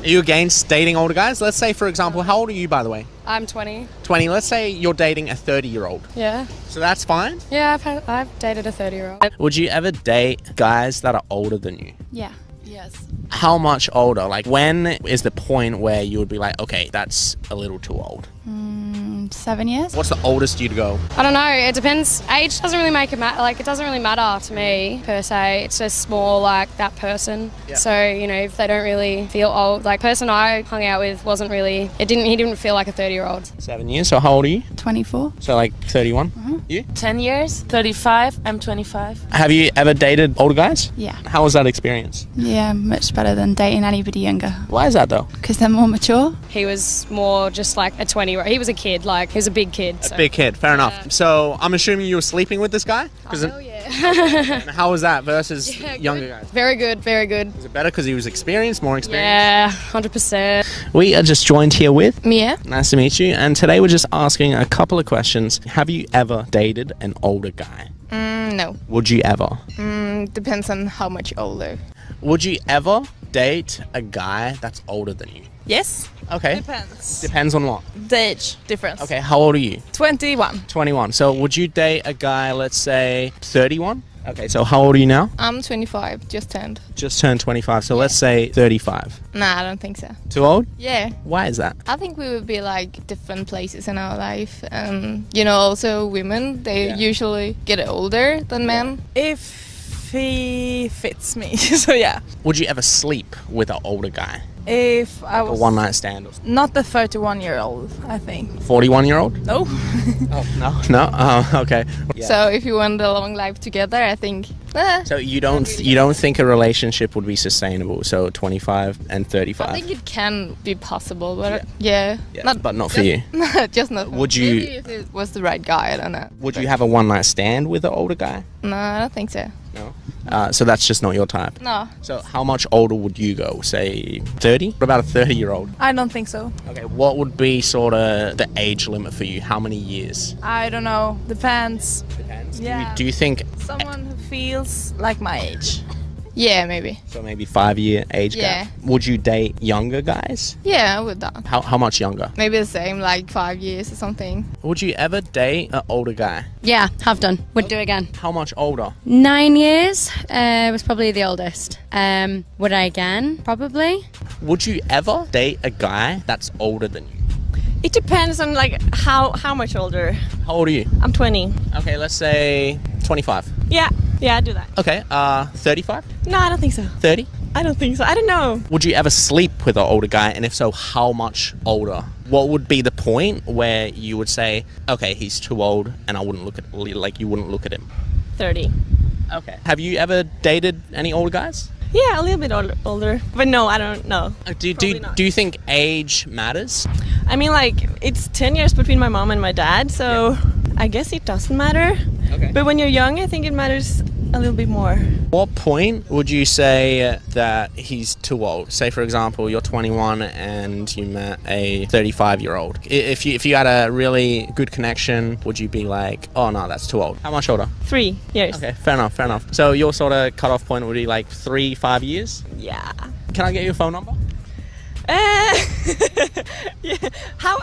Are you against dating older guys? Let's say, for example, how old are you, by the way? I'm 20. 20. Let's say you're dating a 30-year-old. Yeah. So that's fine? Yeah, I've dated a 30-year-old. Would you ever date guys that are older than you? Yeah. Yes. How much older? Like, when is the point where you would be like, okay, that's a little too old? 7 years. What's the oldest you'd go? I don't know. It depends. Age doesn't really make it matter. Like, it doesn't really matter to me per se. It's just more like that person. Yeah. So, you know, if they don't really feel old, like person I hung out with wasn't really. He didn't feel like a 30-year-old. 7 years. So how old are you? 24. So like 31. You? 10 years, 35, I'm 25. Have you ever dated older guys? Yeah. How was that experience? Yeah, much better than dating anybody younger. Why is that though? Because they're more mature. He was more just like a 20-year-old. He was a kid. Like, he was a big kid. So. Big kid, fair enough. So I'm assuming you were sleeping with this guy? Hell yeah. And how was that versus younger guys? Very good, very good. Was it better because he was experienced, more experienced? Yeah, 100%. We are just joined here with Mia? Nice to meet you. And today we're just asking a couple of questions. Have you ever dated an older guy? No. Would you ever? Depends on how much older. Would you ever date a guy that's older than you? Yes. Okay. Depends. Depends on what? The age difference. Okay, how old are you? 21. 21. So would you date a guy, let's say, 31? Okay, so how old are you now? I'm 25. Just turned. Just turned 25. So let's say 35. Nah, I don't think so. Too old? Yeah. Why is that? I think we would be like different places in our life. You know, also women, they usually get older than men. If he fits me, so yeah. Would you ever sleep with an older guy? If I Like a was one-night stand or something? not the 31-year-old, I think. 41-year-old? No. Oh, no? No? Oh, okay. Yeah. So if you want a long life together, I think. So you don't think a relationship would be sustainable? So 25 and 35. I think it can be possible, but yeah. But not for you. Just not. Would you- Maybe if it was the right guy, I don't know. Would you have a one-night stand with an older guy? No, I don't think so. No. So that's just not your type. No. So how much older would you go? Say 30? What about a 30-year-old? I don't think so. Okay, what would be sort of the age limit for you? How many years? I don't know. Depends. Depends. Yeah. Do you think Someone who feels like my age. Yeah, maybe. so? Maybe 5-year age gap. Would you date younger guys? Yeah, I would that. How much younger? Maybe the same, like 5 years or something. Would you ever date an older guy? Yeah, have done. Would do again. How much older? 9 years was probably the oldest. Would I again? Probably. Would you ever date a guy that's older than you? It depends on like how much older. How old are you? I'm 20. Okay, let's say 25. Yeah, I do that. Okay, 35? No, I don't think so. 30? I don't think so. I don't know. Would you ever sleep with an older guy, and if so, how much older? What would be the point where you would say, okay, he's too old, and I wouldn't look at you wouldn't look at him? 30. Okay. Have you ever dated any older guys? Yeah, a little bit older. But no, I don't know. Do you think age matters? I mean, like, it's 10 years between my mom and my dad, so I guess it doesn't matter. Okay. But when you're young, I think it matters a little bit more. What point would you say that he's too old? Say, for example, you're 21 and you met a 35-year-old. If you had a really good connection, would you be like, oh no, that's too old? How much older? 3 years. Okay, fair enough. So your sort of cutoff point would be like 3-5 years? Yeah. Can I get your phone number? Yeah. How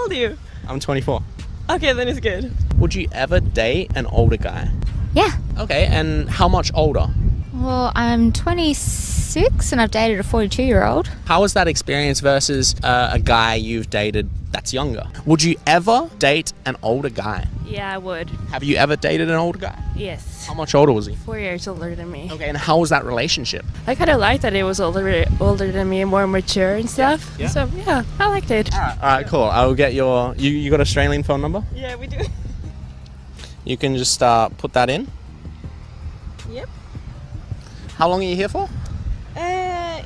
old are you? I'm 24. Okay, then it's good. Would you ever date an older guy? Yeah. Okay, and how much older? Well, I'm 26 and I've dated a 42-year-old. How was that experience versus a guy you've dated that's younger? Would you ever date an older guy? Yeah, I would. Have you ever dated an older guy? Yes. How much older was he? 4 years older than me. Okay, and how was that relationship? I kind of liked that it was older than me and more mature and stuff. Yeah. So, yeah, I liked it. All right, cool. I will get your... You got Australian phone number? Yeah, we do. You can just put that in. Yep. How long are you here for?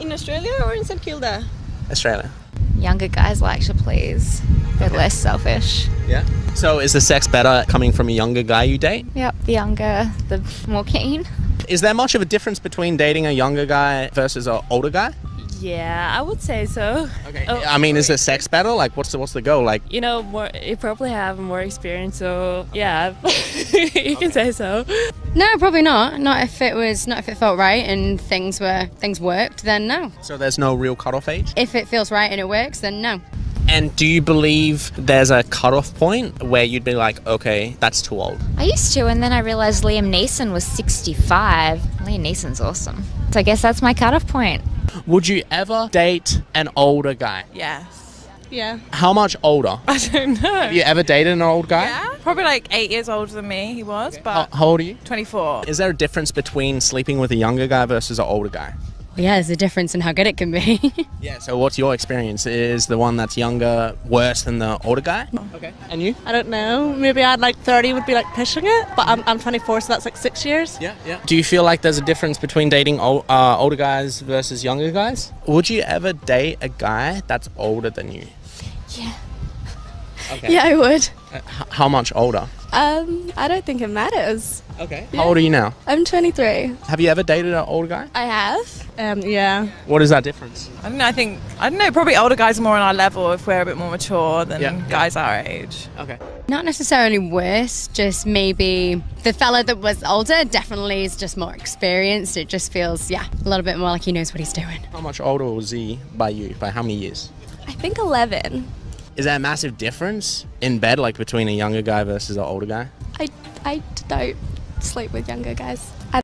In Australia or in St Kilda? Australia. Younger guys like to please. They're less selfish. Yeah. So is the sex better coming from a younger guy you date? Yep, the younger, the more keen. Is there much of a difference between dating a younger guy versus an older guy? Yeah, I would say so. Okay. Oh, I mean, is the sex better? Like, what's the goal? Like, You know, more you probably have more experience, so yeah, you can say so. No, probably not. Not if it felt right and things worked, then no. so there's no real cutoff age? If it feels right and it works, then no. And do you believe there's a cutoff point where you'd be like, okay, that's too old? I used to, and then I realised Liam Neeson was 65. Liam Neeson's awesome. So I guess that's my cutoff point. Would you ever date an older guy? Yes. Yeah. How much older? I don't know. Have you ever dated an old guy? Yeah. Probably like 8 years older than me, he was, but How old are you? 24. Is there a difference between sleeping with a younger guy versus an older guy? Yeah, there's a difference in how good it can be. Yeah, so what's your experience? Is the one that's younger worse than the older guy? Okay. And you? I don't know. Maybe I'd like 30 would be like pushing it, but I'm 24, so that's like 6 years. Yeah. Do you feel like there's a difference between dating older guys versus younger guys? Would you ever date a guy that's older than you? Yeah. Okay. Yeah, I would. How much older? I don't think it matters. Okay. How old are you now? I'm 23. Have you ever dated an older guy? I have. Yeah. What is that difference? I don't know, probably older guys are more on our level if we're a bit more mature than guys our age. Okay. Not necessarily worse, just maybe the fella that was older definitely is just more experienced. It just feels, a little bit more like he knows what he's doing. How much older was he by you? By how many years? I think 11. Is there a massive difference in bed, like between a younger guy versus an older guy? I don't sleep with younger guys.